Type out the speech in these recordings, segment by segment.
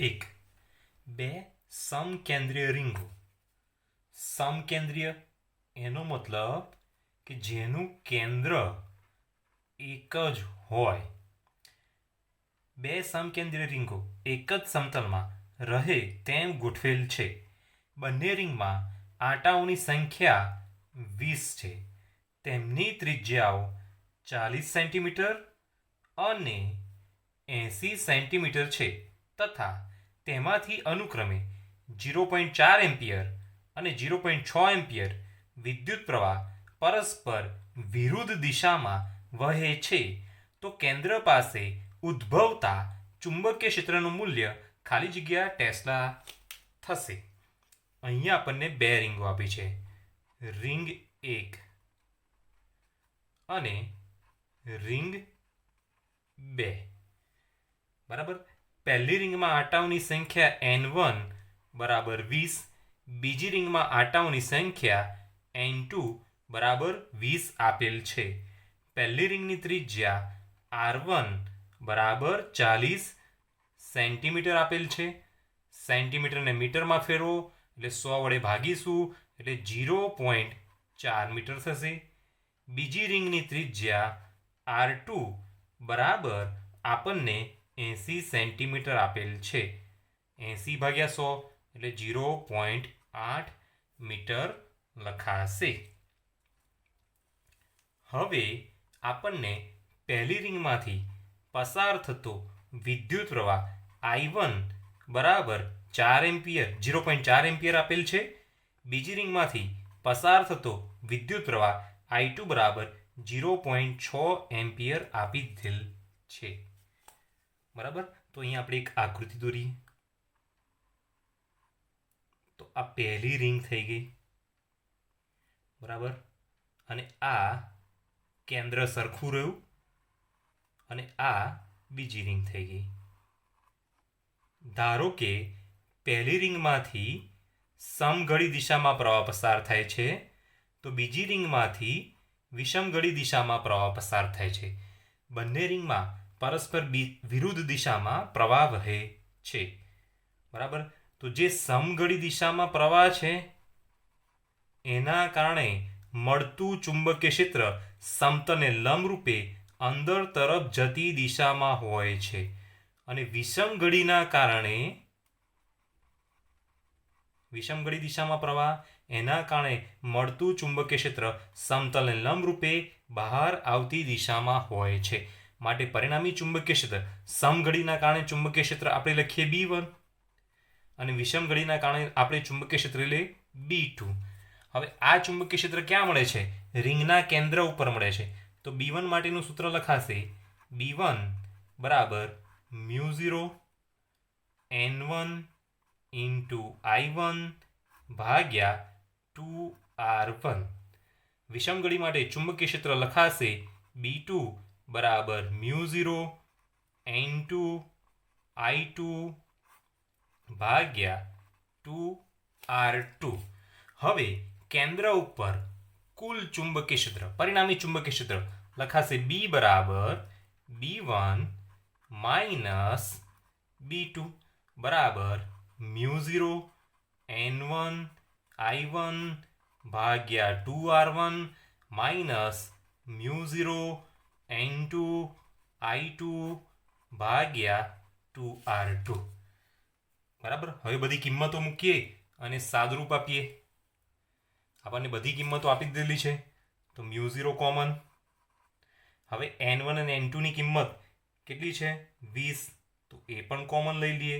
એક બે સમકેન્દ્રીય રીંગો. સમકેન્દ્રીય એનો મતલબ કે જેનું કેન્દ્ર એક જ હોય. બે સમકેન્દ્રીય રીંગો એક જ સમતલમાં રહે તેમ ગોઠવેલ છે. બંને રીંગમાં આંટાઓની સંખ્યા 20 છે. તેમની ત્રિજ્યાઓ 40 સેન્ટીમીટર અને 80 સેન્ટીમીટર છે તથા તેમાંથી અનુક્રમે 0.4 એમ્પિયર અને 0.6 એમ્પિયર વિદ્યુત પ્રવાહ પરસ્પર વિરુદ્ધ દિશામાં વહે છે. તો કેન્દ્ર પાસે ઉદ્ભવતા ચુંબકીય ક્ષેત્રનું મૂલ્ય ખાલી જગ્યા ટેસ્લા થશે. અહીંયા આપણને બે રીંગો આપી છે, રીંગ 1 અને રીંગ 2. બરાબર. પહેલી રીંગમાં આંટાઓની સંખ્યા N1 બરાબર 20, બીજી રીંગમાં આંટાઓની સંખ્યા N2 બરાબર 20 આપેલ છે. પહેલી રીંગની ત્રિજ્યા R1 બરાબર 40 સેન્ટીમીટર આપેલ છે. સેન્ટીમીટરને મીટરમાં ફેરવો એટલે 100 વડે ભાગીશું એટલે 0.4 મીટર થશે. બીજી રીંગની ત્રિજ્યા R2 બરાબર આપણને 80 સેન્ટીમીટર આપેલ છે. 80 ભાગ્યા 100 એટલે 0.8 મીટર લખાશે. હવે આપણને પહેલી રીંગમાંથી પસાર થતો વિદ્યુત પ્રવાહ I1 બરાબર 4 એમ્પિયર 0.4 એમ્પિયર આપેલ છે. બીજી રીંગમાંથી પસાર થતો વિદ્યુત પ્રવાહ I2 બરાબર 0.6 એમ્પિયર આપી દીધેલ છે. બરાબર. તો અહીંયા આપણે એક આકૃતિ દોરીએ. તો આ પહેલી રીંગ થઈ ગઈ. બરાબર. અને આ કેન્દ્ર સરખું રહ્યું અને આ બીજી રીંગ થઈ ગઈ. ધારો કે પહેલી રીંગમાંથી સમઘડી દિશામાં પ્રવાહ પસાર થાય છે તો બીજી રીંગમાંથી વિષમઘડી દિશામાં પ્રવાહ પસાર થાય છે. બંને રીંગમાં પરસ્પર વિરુદ્ધ દિશામાં પ્રવાહ વહે છે. બરાબર. તો જે સમઘડી દિશામાં પ્રવાહ છે એના કારણે મળતું ચુંબકીય ક્ષેત્ર સમતલને લંબરૂપે અંદર તરફ જતી દિશામાં હોય છે અને વિષમઘડીના કારણે વિષમઘડી દિશામાં પ્રવાહ એના કારણે મળતું ચુંબકીય ક્ષેત્ર સમતલને લંબરૂપે બહાર આવતી દિશામાં હોય છે. માટે પરિણામી ચુંબકીય ક્ષેત્ર સમઘડીના કારણે ચુંબકીય ક્ષેત્ર આપણે લખીએ B1 અને વિષમઘડીના કારણે આપણે ચુંબકીય ક્ષેત્ર લઈએ B2. હવે આ ચુંબકીય ક્ષેત્ર ક્યાં મળે છે? રીંગના કેન્દ્ર ઉપર મળે છે. તો B1 માટેનું સૂત્ર લખાશે B1 બરાબર μ0 N1 into I1 ભાગ્યા 2R1. વિષમઘડી માટે ચુંબકીય ક્ષેત્ર લખાશે B2 બરાબર μ0 N2 I2 ભાગ્યા 2R2. હવે કેન્દ્ર ઉપર કુલ ચુંબકીય ક્ષેત્ર પરિણામી ચુંબકીય ક્ષેત્ર લખાશે B બરાબર B1 માઇનસ B2 બરાબર μ0 N1 I1 ભાગ્યા 2R1 માઇનસ μ0 N2 I2 ભાગ્યા 2R2. બરાબર. હવે બધી કિંમતો મૂકીએ અને સાદુરૂપ આપીએ. આપણને બધી કિંમતો આપી દીધેલી છે તો μ0 કોમન. હવે N1 અને N2 ની કિંમત કેટલી છે? 20. તો એ પણ કોમન લઈ લઈએ.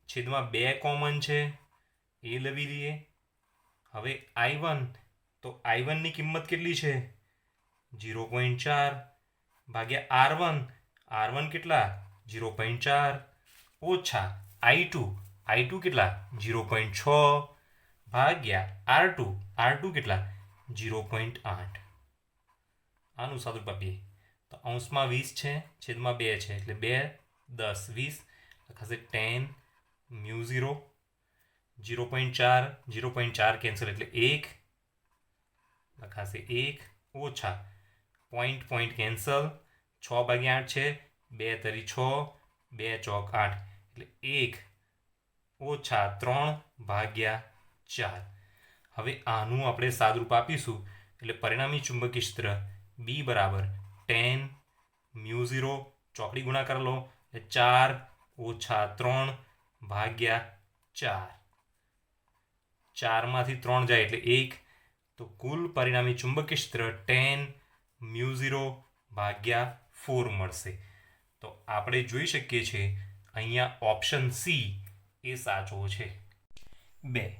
છેદમાં 2 કોમન છે એ લઈ લઈએ. હવે I1 તો I1 ની કિંમત કેટલી છે? 0.4 ભાગ્યા R1. R1 કેટલા? 0.4 ઓછા I2 કેટલા? 0.6 ભાગ્યા R2 કેટલા? 0.8. આનું સાદુરૂપ આપીએ તો અંશમાં 20 છે છેદમાં 2 છે એટલે 2 10 20 લખાશે 10 μ0 0.4 કેન્સલ એટલે 1 લખાશે 1 ઓછા પોઈન્ટ કેન્સલ 6 ભાગ્યા 8 છે 2 તરી 6 2 ચોક 8 એટલે 1 -3/4. હવે આનું આપણે સાદરૂપ આપીશું એટલે પરિણામી ચુંબકીય ક્ષેત્ર બી બરાબર 10 μ0 ચોકડી ગુણાકાર લો એટલે 4 - 3/4. 4માંથી 3 જાય એટલે 1. તો કુલ પરિણામી ચુંબકીય ક્ષેત્ર 10 μ0/4 મળશે. તો આપણે જોઈ શકીએ છીએ અહીંયા ઓપ્શન સી એ સાચો છે. 2.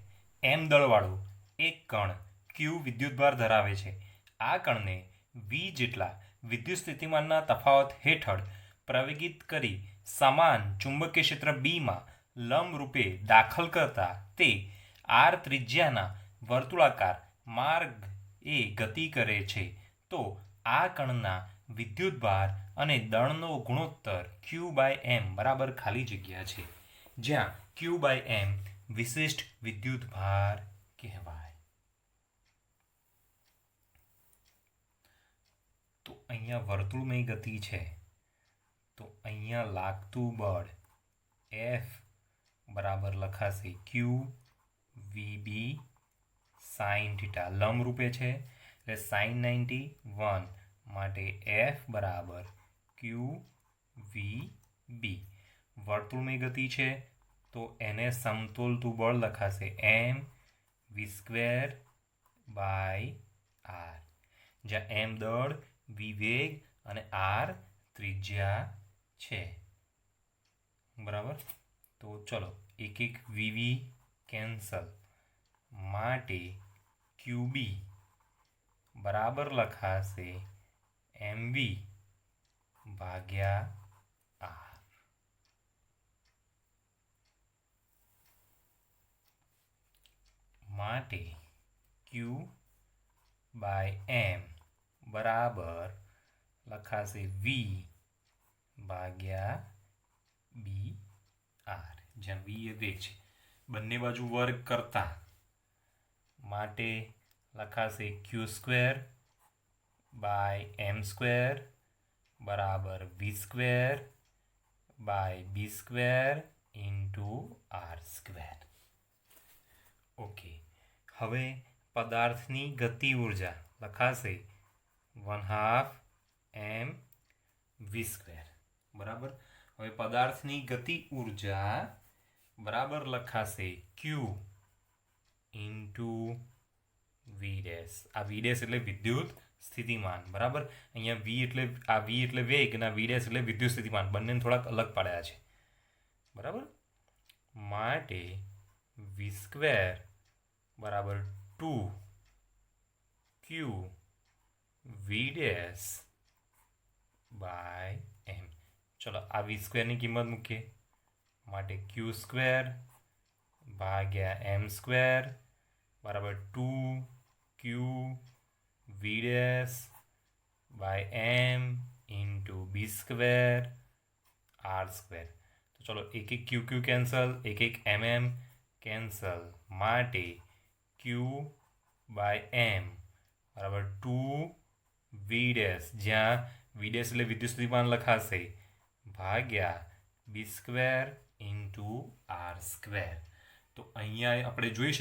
એમ દળવાળું એક કણ ક્યુ વિદ્યુતભાર ધરાવે છે. આ કણને વી જેટલા વિદ્યુત સ્થિતિમાનના તફાવત હેઠળ પ્રવેગિત કરી સમાન ચુંબકીય ક્ષેત્ર બીમાં લંબરૂપે દાખલ કરતા તે આર ત્રિજ્યાના વર્તુળાકાર માર્ગ એ ગતિ કરે છે. તો આ કણના વિદ્યુતભાર અને દળનો ગુણોત્તર Q/m બરાબર ખાલી જગ્યા છે, જ્યાં Q/m વિશિષ્ટ વિદ્યુતભાર કહેવાય. તો અહીંયા વર્તુળમય ગતિ છે, તો અહીંયા લાગતું બળ F બરાબર લખાશે QVB sin θ. લંબરૂપે છે એટલે sin 91 માટે F બરાબર QVB. વર્તુળમય ગતિ છે તો એને સમતોલતું બળ લખાશે mv²/r, જ્યાં m દળ, v વેગ અને r ત્રિજ્યા છે. બરાબર. તો ચલો એક એક VV કેન્સલ માટે QB બરાબર લખાશે mv/r. માટે Q/m બરાબર લખાશે V/BR, જ્યાં V એ વેગ છે. બંને બાજુ વર્ગ કરતા માટે લખાશે Q²/m² બરાબર V²/B² × R². ઓકે. હવે પદાર્થની ગતિ ઉર્જા લખાશે 1/2 mv². બરાબર. હવે પદાર્થની ગતિ ઉર્જા બરાબર લખાશે Q × V'. આ V' એટલે વિદ્યુત સ્થિતિમાન. બરાબર. અહીંયા V એટલે વેગ અને V' એટલે વિદ્યુત સ્થિતિમાન. બંનેને થોડાક અલગ પાડ્યા છે. બરાબર. માટે V² બરાબર 2 Q V'/m. ચલો આ V² ની કિંમત મૂકીએ. માટે Q²/m² બરાબર 2 Q V'/m × B² R². તો ચલો એક એક QQ કેન્સલ, એક એક MM કેન્સલ માટે Q/m બરાબર 2 V', જ્યાં V' એટલે વિદ્યુત સ્થિતિમાન લખાશે ભાગ્યા B² × R². તો અહીંયા આપણે જોઈ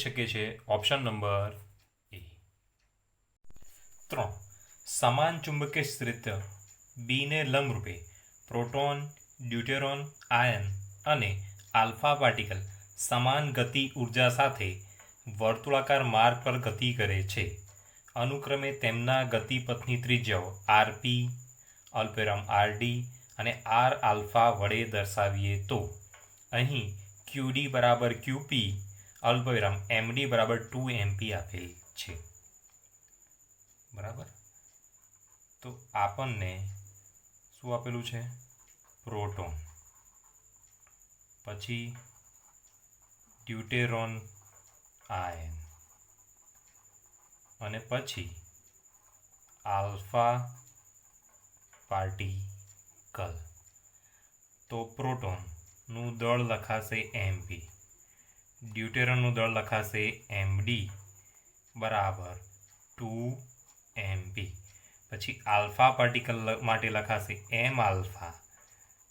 શકીએ છીએ ઓપ્શન નંબર એ. 3. સમાન ચુંબકીય ક્ષેત્ર બીને લંબરૂપે પ્રોટોન, ડ્યુટેરોન આયન અને આલ્ફા પાર્ટિકલ સમાન ગતિ ઉર્જા સાથે વર્તુળાકાર માર્ગ પર ગતિ કરે છે. અનુક્રમે તેમના ગતિપથની ત્રિજ્યાઓ RP, અલ્પવિરામ RD અને R આલ્ફા વડે દર્શાવીએ તો અહીં QD બરાબર QP, અલ્પવિરામ MD બરાબર 2MP આપેલ છે. બરાબર. તો આપણને શું આપેલું છે? પ્રોટોન, પછી ડ્યુટેરોન આયન અને પછી આલ્ફા પાર્ટિકલ. તો પ્રોટોનનું દળ લખાશે MP, ડ્યુટેરોનનું દળ લખાશે MD બરાબર 2MP. પછી આલ્ફા પાર્ટિકલ માટે લખાશે M આલ્ફા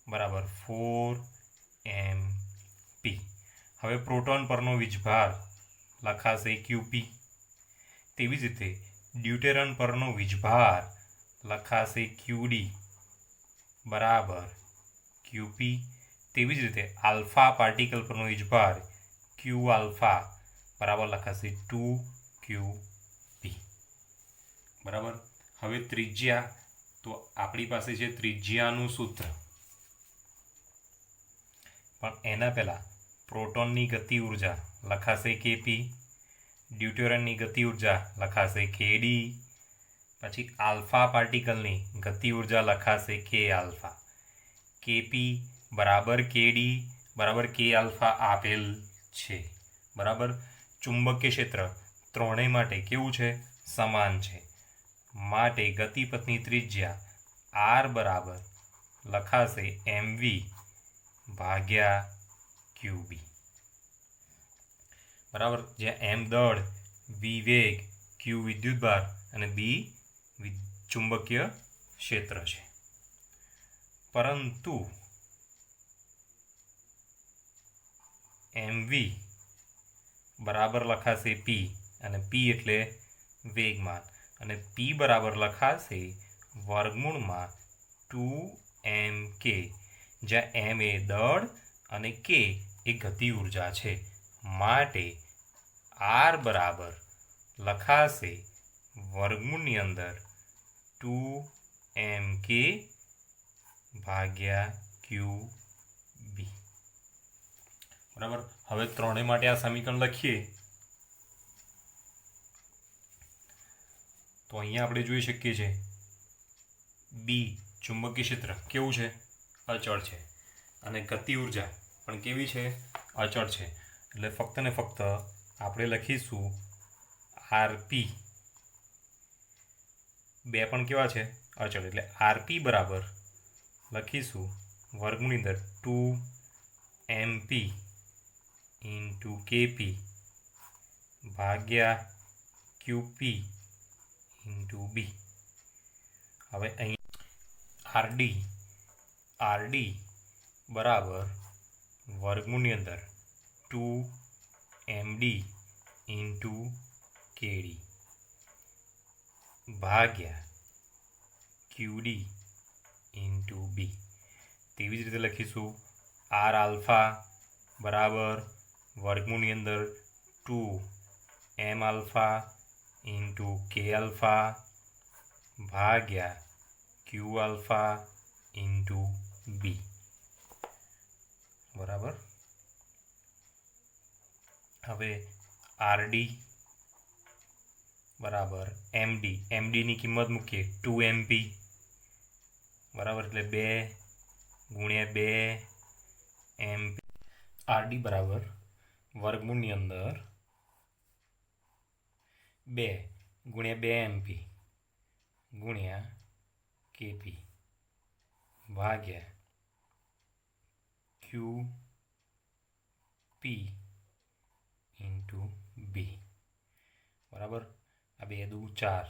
બરાબર 4MP. હવે પ્રોટોન પરનો વીજભાર લખાશે QP. તેવી જ રીતે ડ્યુટેરન પરનો વીજભાર લખાશે QD બરાબર QP. તેવી જ રીતે આલ્ફા પાર્ટિકલ પરનો વીજભાર Q આલ્ફા બરાબર લખાશે 2QP બરાબર. હવે ત્રિજ્યા, તો આપણી પાસે છે ત્રિજ્યાનું સૂત્ર, પણ એના પહેલાં પ્રોટોનની ગતિ ઉર્જા લખાશે KP, ડ્યુટેરનની ગતિ ઉર્જા લખાશે KD, પછી આલ્ફા પાર્ટિકલની ગતિ ઉર્જા લખાશે K આલ્ફા. KP બરાબર KD બરાબર K આલ્ફા આપેલ છે બરાબર. ચુંબકીય ક્ષેત્ર ત્રણેય માટે કેવું છે? સમાન છે. માટે ગતિપથની ત્રિજ્યા R બરાબર લખાશે MV ભાગ્યા QB બરાબર. જ્યાં M દળ, V વેગ, Q વિદ્યુતભાર અને B ચુંબકીય ક્ષેત્ર છે. પરંતુ MV બરાબર લખાશે P, અને P એટલે વેગમાન, અને P બરાબર લખાશે વર્ગમૂળમાં 2mk, જ્યાં m એ દળ અને k એ ગતિ ઉર્જા છે. માટે R બરાબર લખાશે વર્ગમૂળની અંદર 2mk ભાગ્યા QB બરાબર. હવે ત્રણેય માટે આ સમીકરણ લખીએ તો અહીંયા આપણે જોઈ શકીએ છીએ B ચુંબકીય ક્ષેત્ર કેવું છે? અચળ છે. અને ગતિ ઉર્જા પણ કેવી છે? અચળ છે. એટલે ફક્ત ને ફક્ત આપણે લખીશું RP. બે પણ કેવા છે? અચળ. એટલે RP બરાબર લખીશું વર્ગમૂળની અંદર 2mp ઇન્ટુ KP ભાગ્યા QP ઇન્ટુ B. હવે અહીં RD બરાબર વર્ગમૂળની અંદર 2mD ઇન્ટુ KD ભાગ્યા QD ઇન્ટુ B. તેવી જ રીતે લખીશું R આલ્ફા બરાબર વર્ગમૂળની અંદર 2m alpha into K alpha ભાગ્યા Q આલ્ફા ઇન્ટુ B બરાબર. હવે RD બરાબર MDની કિંમત મૂકીએ 2mp બરાબર, એટલે 2 ગુણ્યા 2 MP. RD બરાબર વર્ગમૂળની અંદર 2 ગુણ્યા 2 MP ગુણ્યા KP ભાગ્યા QP ઇન્ટુ B બરાબર. આ 2 દુ 4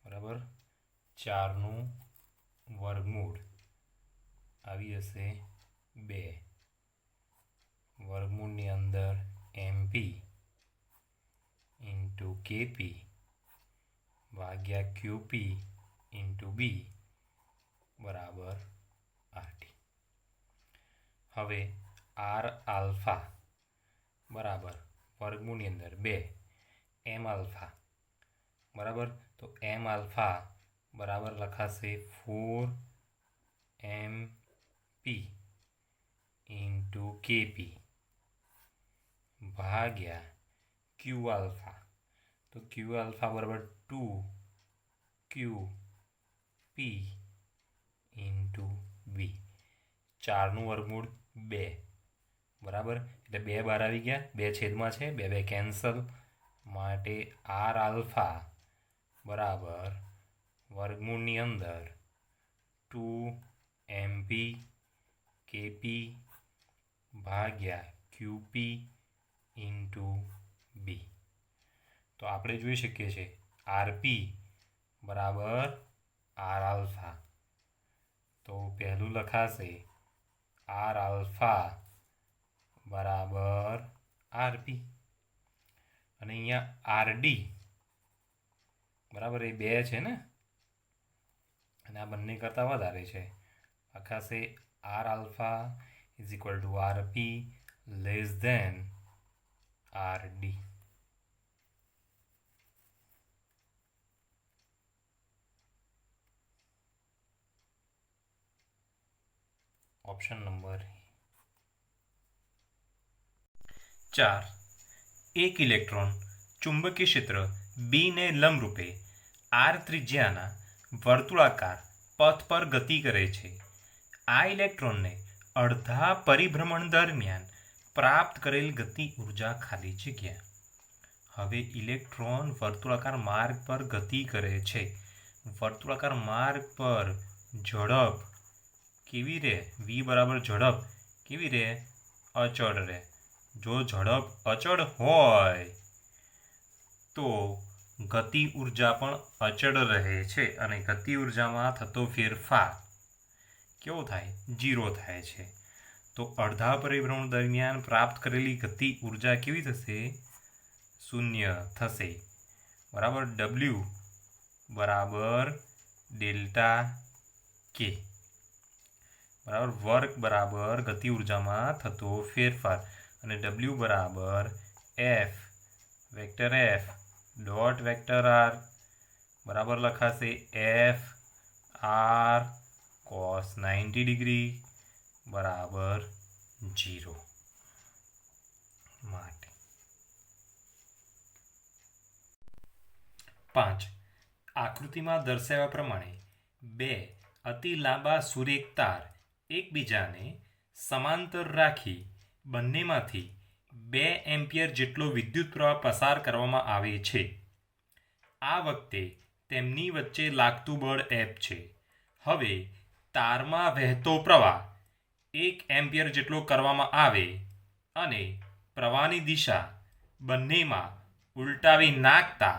બરાબર. 4નું વર્ગમૂળ આવી જશે 2 વર્ગમૂળની અંદર MP ઇન્ટુ KP ભાગ્યા QP ઇન્ટુ B બરાબર RT. હવે R આલ્ફા બરાબર વર્ગમૂળની અંદર 2 m આલ્ફા બરાબર. તો m આલ્ફા બરાબર લખાશે 4mp ઇન્ટુ KP ભાગ્યા Q આલ્ફા. તો Q આલ્ફા બરાબર 2QP ઇન્ટુ B. 4નું વર્ગમૂળ 2 બરાબર, એટલે 2 બહાર આવી ગયા, 2 છેદમાં છે, 2 2 કેન્સલ. માટે R આલ્ફા બરાબર વર્ગમૂળની અંદર 2mp KP ભાગ્યા QP ઇન્ટુ B. તો આપણે જોઈ શકીએ છીએ RP બરાબર R આલ્ફા. તો પહેલું લખાશે R આલ્ફા બરાબર આરપી અને અહીંયા આરડી બરાબર એ 2 છે ને અને આ બંને કરતાં વધારે છે આખાશે R alpha is equal to RP less than RD. Option number 4. एक इलेक्ट्रॉन चुंबकीय क्षेत्र बी ने लंबरूपे आर त्रिज्याना वर्तुळाकार पथ पर गति करे छे. आ इलेक्ट्रॉन ने अर्धा परिभ्रमण दरमियान प्राप्त करेल गति ऊर्जा खाली जग्या. हवे इलेक्ट्रॉन वर्तुळाकार मार्ग पर गति करे छे. वर्तुळाकार मार्ग पर झड़प केवी रे v बराबर झड़प केवी रे अचल रे. जो झड़प अचल होय तो गति ऊर्जा पण अचल रहे छे अने गति ऊर्जा में थतो फेरफार केवो थाय जीरो थाय छे. तो अर्धा परिभ्रमण दरमियान प्राप्त करेली गति ऊर्जा केवी थशे शून्य थशे. बराबर w बराबर डेल्टा के बराबर वर्क बराबर गति ऊर्जा में थतो फेरफार अने w बराबर f vector f dot vector r बराबर लखाशे f r cos 90 डिग्री बराबर 0 माटे. 5. आकृति में दर्शाव्या प्रमाणे 2 अति लांबा सूर्यक तार एकबीजाने समांतर राखी બંનેમાંથી 2 એમ્પિયર જેટલો વિદ્યુત પ્રવાહ પસાર કરવામાં આવે છે. આ વખતે તેમની વચ્ચે લાગતું બળ F છે. હવે તારમાં વહેતો પ્રવાહ 1 એમ્પિયર જેટલો કરવામાં આવે અને પ્રવાહની દિશા બંનેમાં ઉલટાવી નાખતા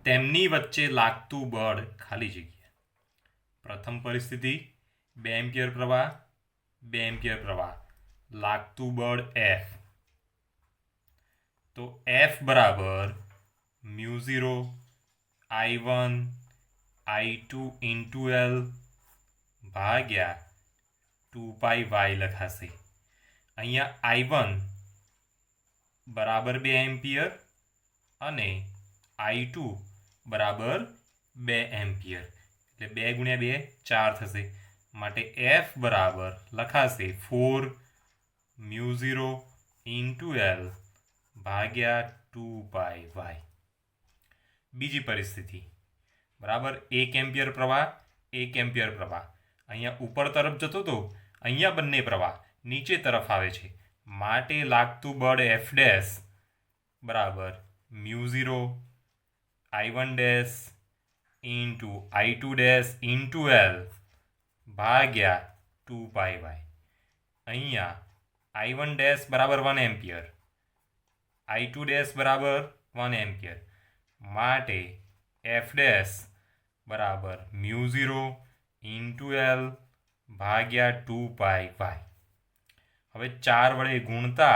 તેમની વચ્ચે લાગતું બળ ખાલી જગ્યા. પ્રથમ પરિસ્થિતિ 2 એમ્પિયર પ્રવાહ 2 એમ્પિયર પ્રવાહ लागतू बळ F. तो F बराबर μ0 I1 I2 इंटू L भाग्या 2πy लखाशे. अहींया I1 बराबर 2 एम्पियर अने I2 बराबर 2 एम्पियर એટલે 2 ગુણ્યા 2 4 થશે. માટે F बराबर लखाशे 4 μ0 इंटू L भाग्या 2πy. बीजी परिस्थिति बराबर 1 एम्पियर प्रवाह 1 एम्पियर प्रवाह अहींया ऊपर तरफ जतो तो अहींया बंने प्रवाह नीचे तरफ आवे छे माटे लागतुं बळ F डैश बराबर μ0 I1 dash into I2 dash into L भाग्या 2πy. अहींया I1 डैश बराबर 1 एम्पियर I2 डैश बराबर 1 एम्पियर माटे F डैश बराबर μ0 इंटू L भाग्या 2πy. हवे 4 वडे गुणता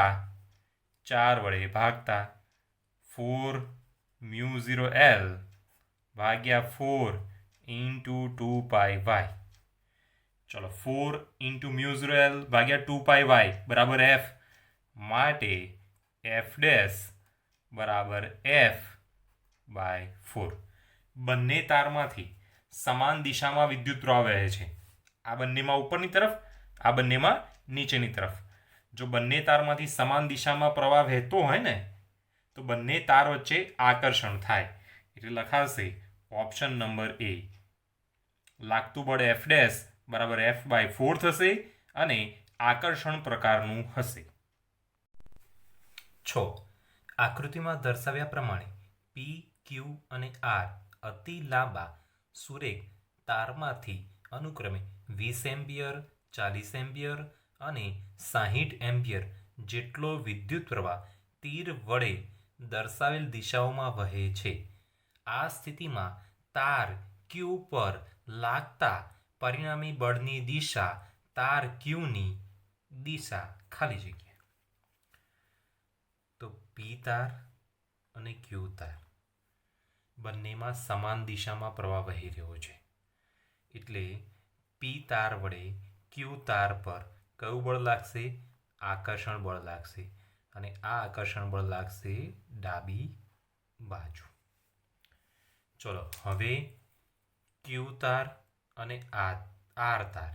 4 वडे भागता 4 μ0 L भाग्या 4 इंटू 2πy. चलो 4 इंटू μ0 L भाग्या 2πy बराबर F माटे F डैश बराबर F बाय 4. बंने तारमांथी समान दिशा में विद्युत प्रवाह वहे छे. आ बंने में उपरनी तरफ आ बंने में नीचेनी तरफ. जो बंने तारमांथी समान दिशा में प्रवाह वहेतो होय ने तो बंने तार वच्चे आकर्षण थाय એટલે લખાશે ऑप्शन नंबर ए. लागतुं बळ F डैश बराबर F बाय 4 थशे अने आकर्षण प्रकारनुं हशे. 6. आकृतिमां दर्शाव्या प्रमाणे P, Q અને R અતિ લાંબા સુરેખ તારમાંથી અનુક્રમે 20 એમ્પિયર 40 એમ્પિયર અને 60 એમ્પિયર જેટલો વિદ્યુત પ્રવાહ તીર વડે દર્શાવેલ દિશાઓમાં વહે છે. આ સ્થિતિમાં તાર Q પર લાગતા પરિણામી બળની દિશા તાર Qની દિશા ખાલી જગ્યા. તો પી તાર અને ક્યુ તાર બંનેમાં સમાન દિશામાં પ્રવાહ વહી રહ્યો છે, એટલે પી તાર વડે ક્યુ તાર પર કયું બળ લાગશે? આકર્ષણ બળ લાગશે, અને આ આકર્ષણ બળ લાગશે ડાબી બાજુ. ચલો હવે ક્યુ તાર અને આર તાર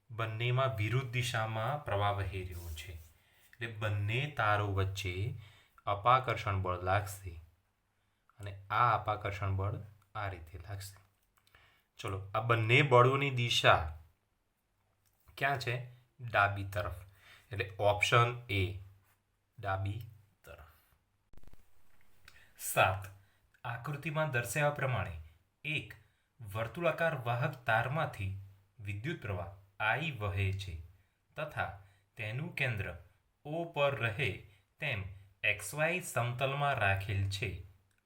બંનેમાં વિરુદ્ધ દિશામાં પ્રવાહ વહી રહ્યો છે, એટલે બંને તારો વચ્ચે અપાકર્ષણ બળ લાગશે, અને આ અપાકર્ષણ બળ આ રીતે લાગશે. ચલો આ બંને બળોની દિશા ક્યાં છે? ડાબી તરફ, એટલે ઓપ્શન એ ડાબી તરફ. 7. આકૃતિમાં દર્શાવ્યા પ્રમાણે એક વર્તુળાકાર વાહક તારમાંથી વિદ્યુત પ્રવાહ I વહે છે તથા તેનું કેન્દ્ર O પર રહે તેમ XY સમતલમાં રાખેલ છે.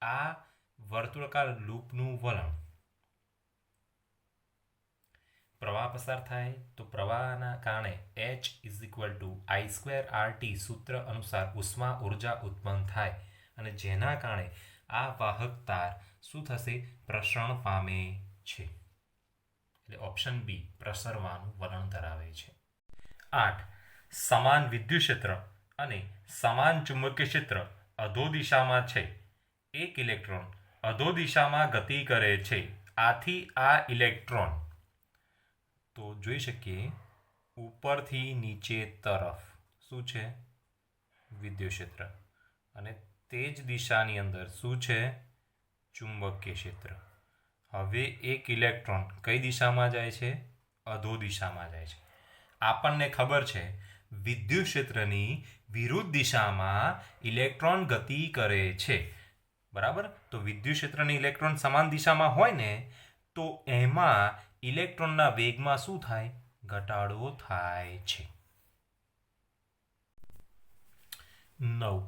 આ વર્તુળાકાર લૂપનું વલણ. પ્રવાહ પસાર થાય તો પ્રવાહના કારણે H I²RT સૂત્ર અનુસાર ઉષ્મા ઉર્જા ઉત્પન્ન થાય, અને જેના કારણે આ વાહક તાર શું થશે? પ્રસરણ પામે છે. એટલે ઓપ્શન બી પ્રસરવાનું વલણ ધરાવે છે. 8. સમાન વિદ્યુત ક્ષેત્ર અને સમાન ચુંબકીય ક્ષેત્ર અધો દિશામાં છે. એક ઇલેક્ટ્રોન અધો દિશામાં ગતિ કરે છે. આથી આ ઇલેક્ટ્રોન તો જોઈ શકીએ ઉપરથી નીચે તરફ શું છે? વિદ્યુત ક્ષેત્ર, અને તે જ દિશાની અંદર શું છે? ચુંબકીય ક્ષેત્ર. હવે એક ઇલેક્ટ્રોન કઈ દિશામાં જાય છે? અધો દિશામાં જાય છે. આપણને ખબર છે વિદ્યુત ક્ષેત્રની વિરુદ્ધ દિશામાં ઇલેક્ટ્રોન ગતિ કરે છે, બરાબર? તો વિદ્યુત ક્ષેત્રની ઇલેક્ટ્રોન સમાન દિશામાં હોય ને તો એમાં ઇલેક્ટ્રોનના વેગમાં શું થાય? ઘટાડો થાય છે. 9.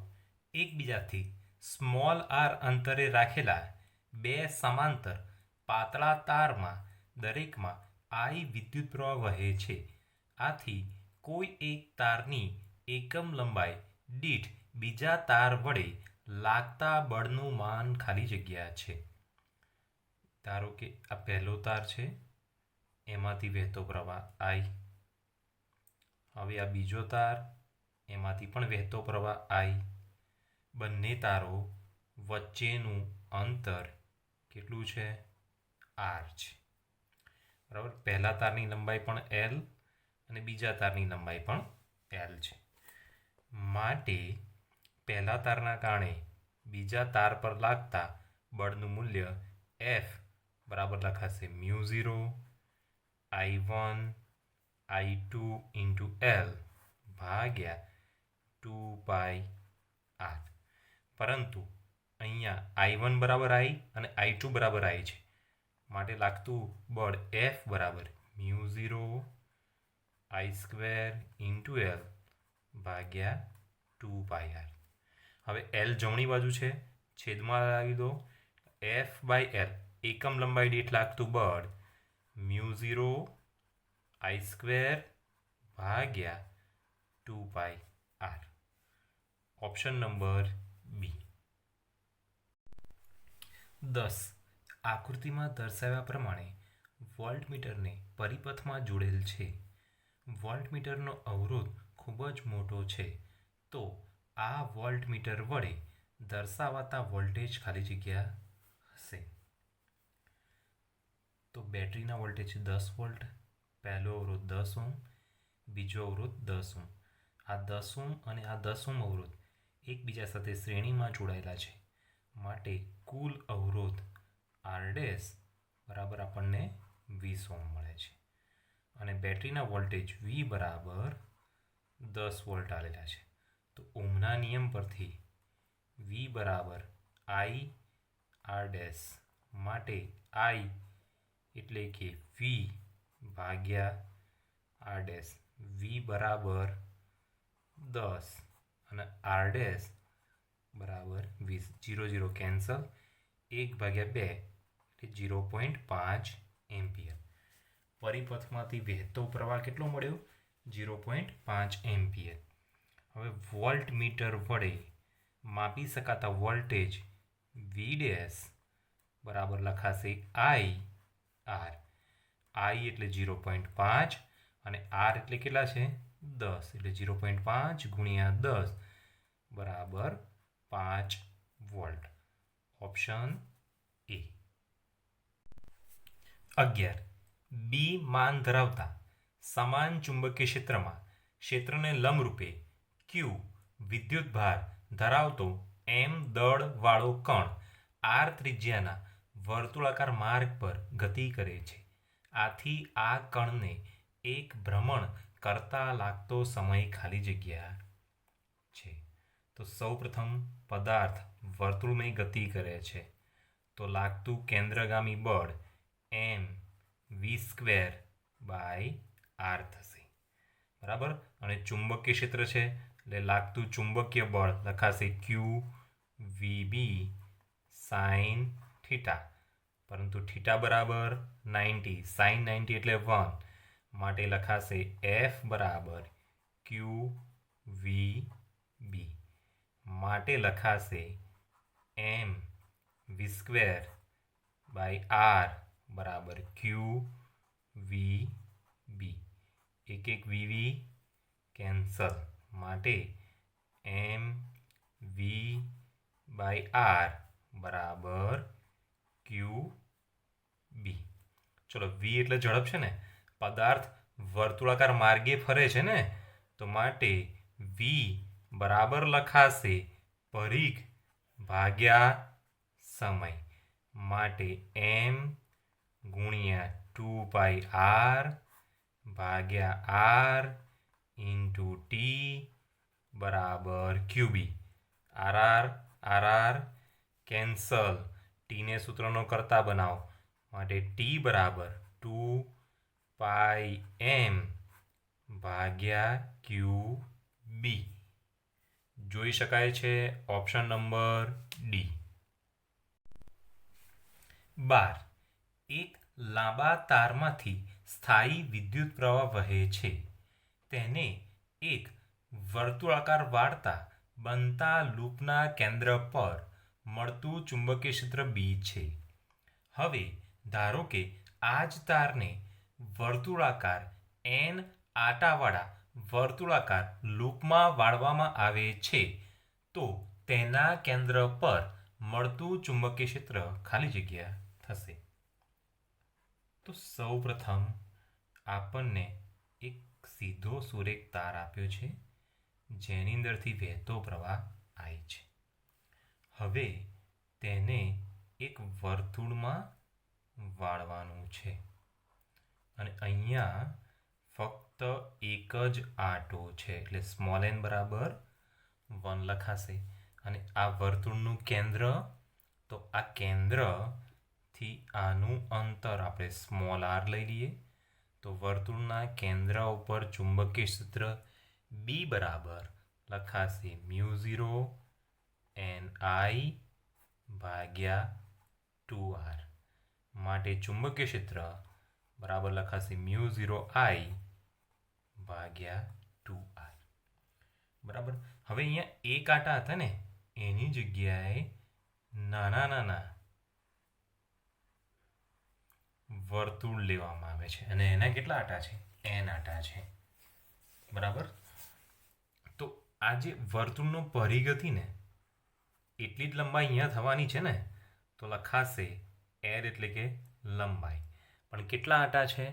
એકબીજાથી સ્મોલ r અંતરે રાખેલા બે સમાંતર પાતળા તારમાં દરેકમાં I વિદ્યુત પ્રવાહ વહે છે. આથી કોઈ એક તારની એકમ લંબાઈ દીઠ બીજા તાર વડે લાગતા બળનું માન ખાલી જગ્યા છે. ધારો કે આ પહેલો તાર છે, એમાંથી વહેતો પ્રવાહ I. હવે આ બીજો તાર, એમાંથી પણ વહેતો પ્રવાહ I. બંને તારો વચ્ચેનું અંતર કેટલું છે? R છે, બરાબર? પહેલા તારની લંબાઈ પણ L અને બીજા તારની લંબાઈ પણ L છે. માટે પહેલા તારના કારણે બીજા તાર પર લાગતા બળનું મૂલ્ય F બરાબર લખાશે μ0 I1 I2 into L ભાગ્યા 2πr. પરંતુ અહીંયા I1 બરાબર I અને I2 બરાબર I છે, માટે લાગતું બળ F બરાબર μ0 I² into L ભાગ્યા 2πr. હવે L જમણી બાજુ છે, છેદમાં લાવી દો. F/L એકમ લંબાઈ દીઠ લાગતું બળ μ0 I² ભાગ્યા 2πr. Option number B. 10. આકૃતિમાં દર્શાવ્યા પ્રમાણે વોલ્ટમીટરને પરિપથમાં જોડેલ છે. વોલ્ટમીટરનો અવરોધ ખૂબ જ મોટો છે, તો આ વોલ્ટમીટર વડે દર્શાવાતા વોલ્ટેજ ખાલી જગ્યા હશે. તો બેટરીના વોલ્ટેજ 10 વોલ્ટ, પહેલો અવરોધ 10 ઓહ્મ, બીજો અવરોધ 10 ઓહ્મ. આ 10 ઓહ્મ અને આ 10 ઓહ્મ અવરોધ એકબીજા સાથે શ્રેણીમાં જોડાયેલા છે, માટે કુલ અવરોધ R' બરાબર આપણને 20 ઓહ્મ મળે છે, અને બેટરીના વોલ્ટેજ V બરાબર 10 વોલ્ટ આલેલા છે. તો ઓહ્મના નિયમ પરથી V બરાબર IR', માટે I એટલે કે V ભાગ્યા R'. V બરાબર 10 અને R' બરાબર 20. 0 0 કેન્સલ, 1/2 એટલે 0.5 એમ્પિયર. પરિપથમાંથી વહેતો પ્રવાહ કેટલો મળ્યો? 0.5 એમ્પિયર. હવે વોલ્ટમીટર વડે માપી શકાતા વોલ્ટેજ વી ડેશ બરાબર લખાશે આઈ આર. આઈ એટલે 0.5 અને આર એટલે કેટલા છે 10 એટલે 0.5 ગુણ્યા 10 બરાબર 5 વોલ્ટ. Option A. 11. બી માન ધરાવતા સમાન ચુંબકીય ક્ષેત્રને લંબરૂપે ક્યુ વિદ્યુતભાર ધરાવતો એમ દળવાળો કણ આર ત્રિજ્યાના વર્તુળાકાર માર્ગ પર ગતિ કરે છે. આથી આ કણને એક ભ્રમણ કરતા લાગતો સમય ખાલી જગ્યા છે. તો સૌપ્રથમ પદાર્થ વર્તુળમય ગતિ કરે છે તો લાગતું કેન્દ્રગામી બળ એમ વી સ્ક્વેર બાય આર થશે. બરાબર. અને ચુંબકીય ક્ષેત્ર છે એટલે લાગતું ચુંબકીય બળ લખાશે ક્યુ વી બી સાઇન થીટા. પરંતુ થીટા બરાબર 90, સાઇન 90 એટલે 1, માટે લખાશે એફ બરાબર ક્યુ વી બી. માટે લખાશે એમ વી સ્ક્વેર બાય આર બરાબર ક્યુ વી બી. એક એક વી કેન્સલ, માટે એમ વી બાય આર બરાબર ક્યુ બી. ચલો, વી એટલે ઝડપ છે ને, પદાર્થ વર્તુળાકાર માર્ગે ફરે છે ને, તો માટે વી બરાબર લખાશે પરિઘ ભાગ્યા સમય. માટે એમ ગુણ્યા 2πr ભાગ્યા આર ઇન્ટુ ટી બરાબર ક્યુબી. આર કેન્સલ, ટીને સૂત્રનો કરતા બનાવો, માટે ટી બરાબર 2πm ભાગ્યા ક્યુ બી. જોઈ શકાય છે ઓપ્શન નંબર ડી. 12. એક લાંબા તારમાંથી સ્થાયી વિદ્યુત પ્રવાહ વહે છે. તેને એક વર્તુળાકાર વાળતા બનતા લૂપના કેન્દ્ર પર મળતું ચુંબકીય ક્ષેત્ર બી છે. હવે ધારો કે આ જ તારને વર્તુળાકાર એન આટાવાળા વર્તુળાકાર લૂપમાં વાળવામાં આવે છે તો તેના કેન્દ્ર પર મળતું ચુંબકીય ક્ષેત્ર ખાલી જગ્યા થશે. તો સૌપ્રથમ આપણને એક સીધો સુરેખ તાર આપ્યો છે જેની અંદરથી વહેતો પ્રવાહ I છે. હવે તેને એક વર્તુળમાં વાળવાનું છે અને અહીંયા ફક્ત એક જ આંટો છે એટલે સ્મોલ n બરાબર 1 લખાશે. અને આ વર્તુળનું કેન્દ્ર, તો આ કેન્દ્રથી આનું અંતર આપણે સ્મોલ r લઈ લઈએ તો વર્તુળના કેન્દ્ર ઉપર ચુંબકીય ક્ષેત્ર બી બરાબર લખાશે μ0 ni ભાગ્યા 2r. માટે ચુંબકીય ક્ષેત્ર બરાબર લખાશે μ0 i ભાગ્યા 2r. બરાબર. હવે અહીંયા એક આંટા હતા ને, એની જગ્યાએ નાના નાના વર્તુળ લેવામાં આવે છે અને એના કેટલા આંટા છે? n આંટા છે. બરાબર. તો આ જે વર્તુળનો પરિઘ હતી ને, એટલી જ લંબાઈ અહીંયા થવાની છે ને, તો લખાશે એર એટલે કે લંબાઈ. પણ કેટલા આંટા છે?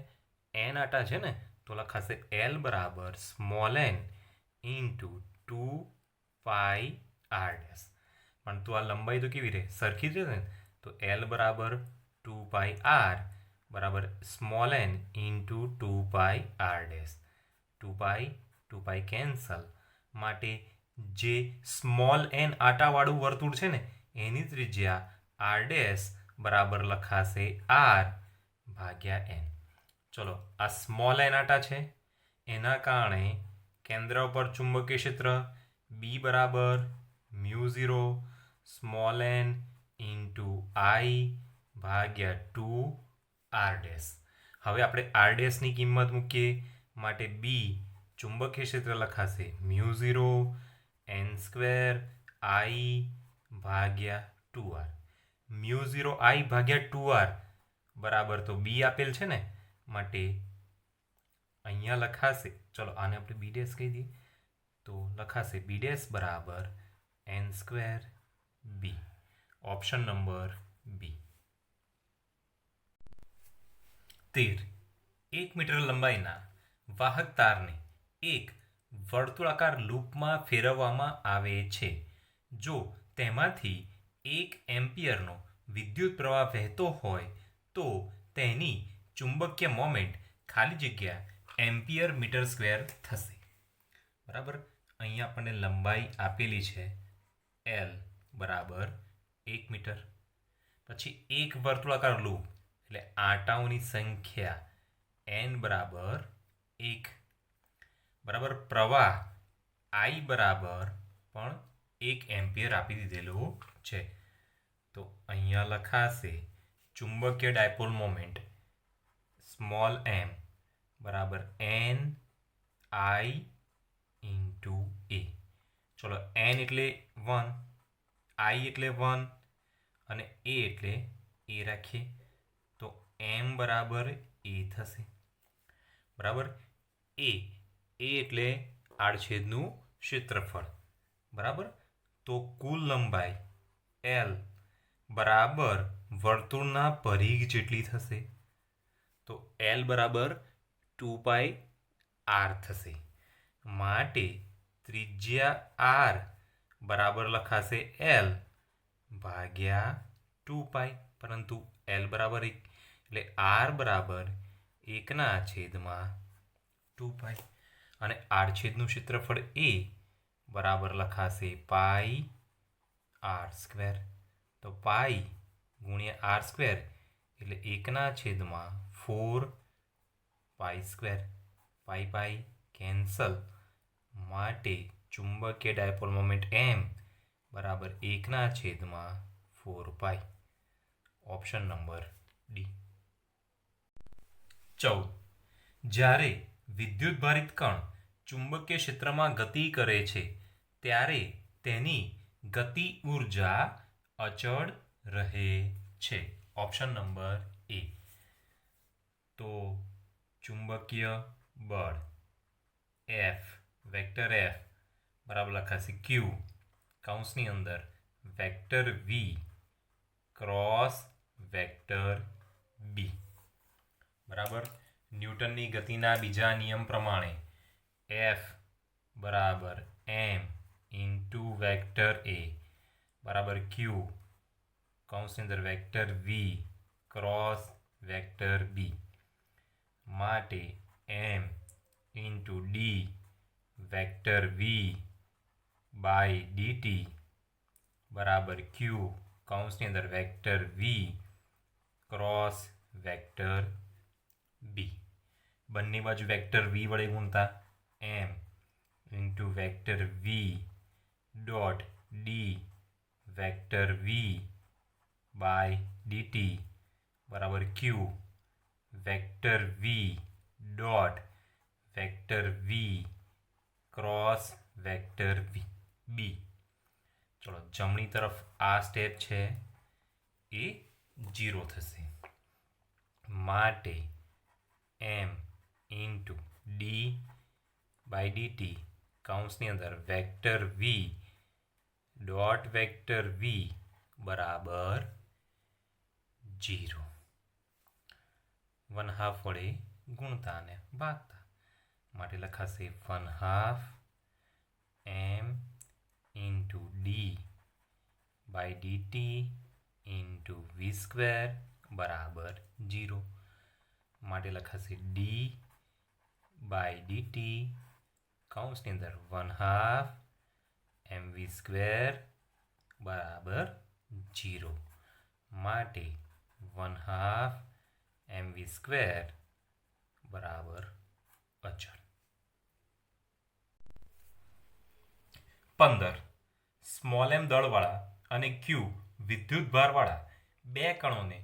n આંટા છે ને, તો લખાશે l બરાબર small n into 2πr dash. પણ તો આ લંબાઈ તો કેવી રહે? સરખી જ રહે ને. તો l બરાબર 2πr બરાબર small n into 2πr dash. 2π cancel, માટે જે સ્મોલ n આટાવાળું વર્તુળ છે ને એની ત્રિજ્યા r ડેશ બરાબર લખાશે r ભાગ્યા n. ચલો, આ સ્મોલ n આટા છે, એના કારણે કેન્દ્ર પર ચુંબકીય ક્ષેત્ર બી બરાબર μ0 સ્મોલ n ઇન્ટુ i ભાગ્યા 2r ડેશ. હવે આપણે r ડેશની કિંમત મૂકીએ, માટે બી ચુંબકીય ક્ષેત્ર લખાશે μ0 n સ્ક્વેર આઈ ભાગ્યા 2r મ્યુ 0 આઈ ભાગ્યા 2r બરાબર તો બી આપેલ છે ને, માટે અહીંયા લખાશે, ચલો આને આપણે બી ડેશ કહી દઈએ, તો લખાશે બી ડેશ બરાબર N square B. Option number B. 13. 1 metre લંબાઈના વાહક તારને એક વર્તુળાકાર લૂપમાં ફેરવવામાં આવે છે. જો તેમાંથી 1 એમ્પિયરનો વિદ્યુત પ્રવાહ વહેતો હોય તો તેની ચુંબકીય મોમેન્ટ ખાલી જગ્યા એમ્પિયર મીટર સ્ક્વેર થશે. બરાબર, અહીંયા આપણને લંબાઈ આપેલી છે એલ બરાબર 1 મીટર. પછી એક વર્તુળાકાર લૂપ એટલે આંટાઓની સંખ્યા એન બરાબર 1. બરાબર, પ્રવાહ આઈ બરાબર પણ 1 એમ્પિયર આપી દીધેલો છે. તો અહીંયા લખાશે ચુંબકીય ડાયપોલ મોમેન્ટ સ્મોલ એમ બરાબર એન આઈ ઇન્ટુ એ. ચલો, એન એટલે 1, આઈ એટલે 1 અને એ એટલે એ રાખીએ તો એમ બરાબર એ થશે. બરાબર, એ એટલે આડછેદનું ક્ષેત્રફળ. બરાબર, તો કુલ લંબાઈ એલ બરાબર વર્તુળના પરિઘ જેટલી થશે. તો એલ બરાબર 2πr થશે. માટે ત્રિજ્યા આર બરાબર લખાશે એલ ભાગ્યા 2π, પરંતુ એલ બરાબર 1 એટલે આર બરાબર 1/2π અને આડછેદનું ક્ષેત્રફળ એ બરાબર લખાશે પાઈ આર સ્ક્વેર. તો પાઈ ગુણ્યા આર સ્ક્વેર એટલે 1/4 પાઈ સ્ક્વેર. પાઈ પાઈ કેન્સલ, માટે ચુંબકીય ડાયપોલ મોમેન્ટ એમ બરાબર 1/4π. Option number D. 14. જ્યારે વિદ્યુતભારિત કણ ચુંબકીય ક્ષેત્રમાં ગતિ કરે છે ત્યારે તેની ગતિ ઉર્જા અચળ રહે છે. ઓપ્શન નંબર એ. તો ચુંબકીય બળ એફ વેક્ટર એફ બરાબર લખાશે ક્યુ કૌંસની અંદર વેક્ટર વી ક્રોસ વેક્ટર બી. બરાબર, ન્યૂટનની ગતિના બીજા નિયમ પ્રમાણે એફ બરાબર એમ ઇન્ટુ વેક્ટર એ બરાબર ક્યુ કૌંસની અંદર vector V cross vector B. માટે એમ into D vector V by DT બરાબર ક્યુ કૌંસની અંદર vector V cross vector B. બંને બાજુ વેક્ટર વી વડે ગુણતા M into vector V dot D vector V by DT બરાબર ક્યુ વેક્ટર વી dot vector V cross vector B. ચલો, જમણી તરફ આ સ્ટેપ છે એ 0 થશે. માટે એમ ઇન્ટુ ડી બાય ડીટી કૌંસની અંદર વેક્ટર વી ડોટ વેક્ટર વી બરાબર 0. 1/2 વડે ગુણતા અને ભાગતા, માટે લખાશે 1/2 M into D by DT into V square બરાબર 0. માટે લખાશે ડી બાય ડીટી કૌંસની અંદર 1/2 એમ વી સ્ક્વેર બરાબર 0. માટે 1/2 એમ વી સ્ક્વેર બરાબર અચળ. 15. સ્મોલ એમ દળવાળા અને ક્યુ વિદ્યુત ભારવાળા બે કણોને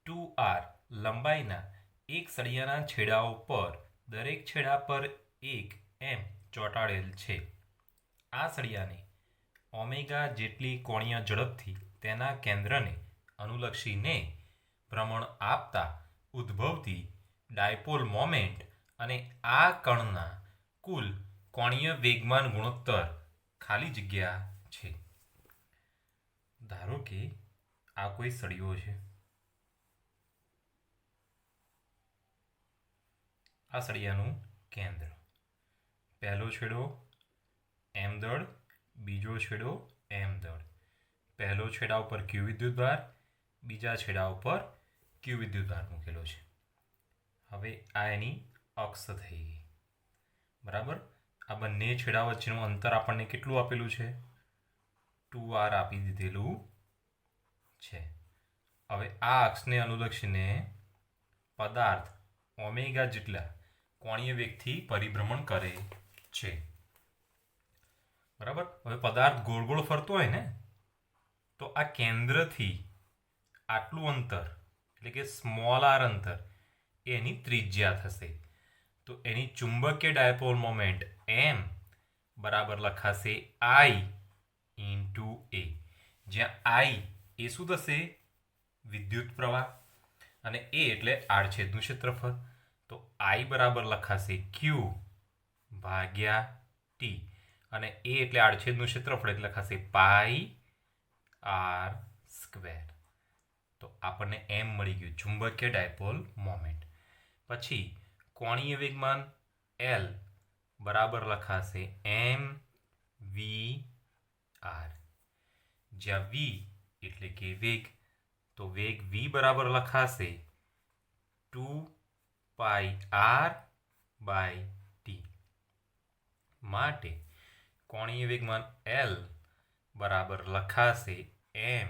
2r લંબાઈના એક સળિયાના છેડાઓ પર દરેક છેડા પર 1 એમ ચોંટાડેલ છે. આ સળિયાને ઓમેગા જેટલી કોણીય ઝડપથી તેના કેન્દ્રને અનુલક્ષીને ભ્રમણ આપતા ઉદ્ભવતી ડાયપોલ મોમેન્ટ અને આ કણના કુલ કોણીય વેગમાન ગુણોત્તર ખાલી જગ્યા છે. ધારો કે આ કોઈ સળિયો છે. આ સળિયાનું કેન્દ્ર, પહેલો છેડો એમ દળ, બીજો છેડો એમ દળ. પહેલો છેડા ઉપર ક્યુ વિદ્યુતભાર, બીજા છેડા ઉપર ક્યુ વિદ્યુતભાર મૂકેલો છે. હવે આ એની અક્ષ થઈ ગઈ. બરાબર. આ બંને છેડા વચ્ચેનું અંતર આપણને કેટલું આપેલું છે? 2r આપી દીધેલું છે. હવે આ અક્ષને અનુલક્ષીને પદાર્થ ઓમેગા જેટલા કોણીય વેગથી પરિભ્રમણ કરે છે. બરાબર. હવે પદાર્થ ગોળ ગોળ ફરતો હોય ને, તો આ કેન્દ્રથી આટલું અંતર એટલે કે સ્મોલ આર અંતર એની ત્રિજ્યા થશે. તો એની ચુંબકીય ડાયપોલ મોમેન્ટ એમ બરાબર લખાશે આઈ ઇન્ટુ એ, જ્યાં આઈ એ શું થશે? વિદ્યુત પ્રવાહ, અને એ એટલે આડછેદનું ક્ષેત્રફળ. તો આઈ બરાબર લખાશે ક્યુ ભાગ્યા ટી, અને એ એટલે આડછેદનું ક્ષેત્રફળ એટલે લખાશે પાઈ આર સ્ક્વેર. તો આપણને એમ મળી ગયું ચુંબકીય ડાયપોલ મોમેન્ટ. પછી કોણીય વેગમાન એલ બરાબર લખાશે એમ વી આર, જ્યાં વી એટલે કે વેગ. તો વેગ વી બરાબર લખાશે 2πr/t. માટે કોણીય વેગમાન એલ બરાબર લખાશે એમ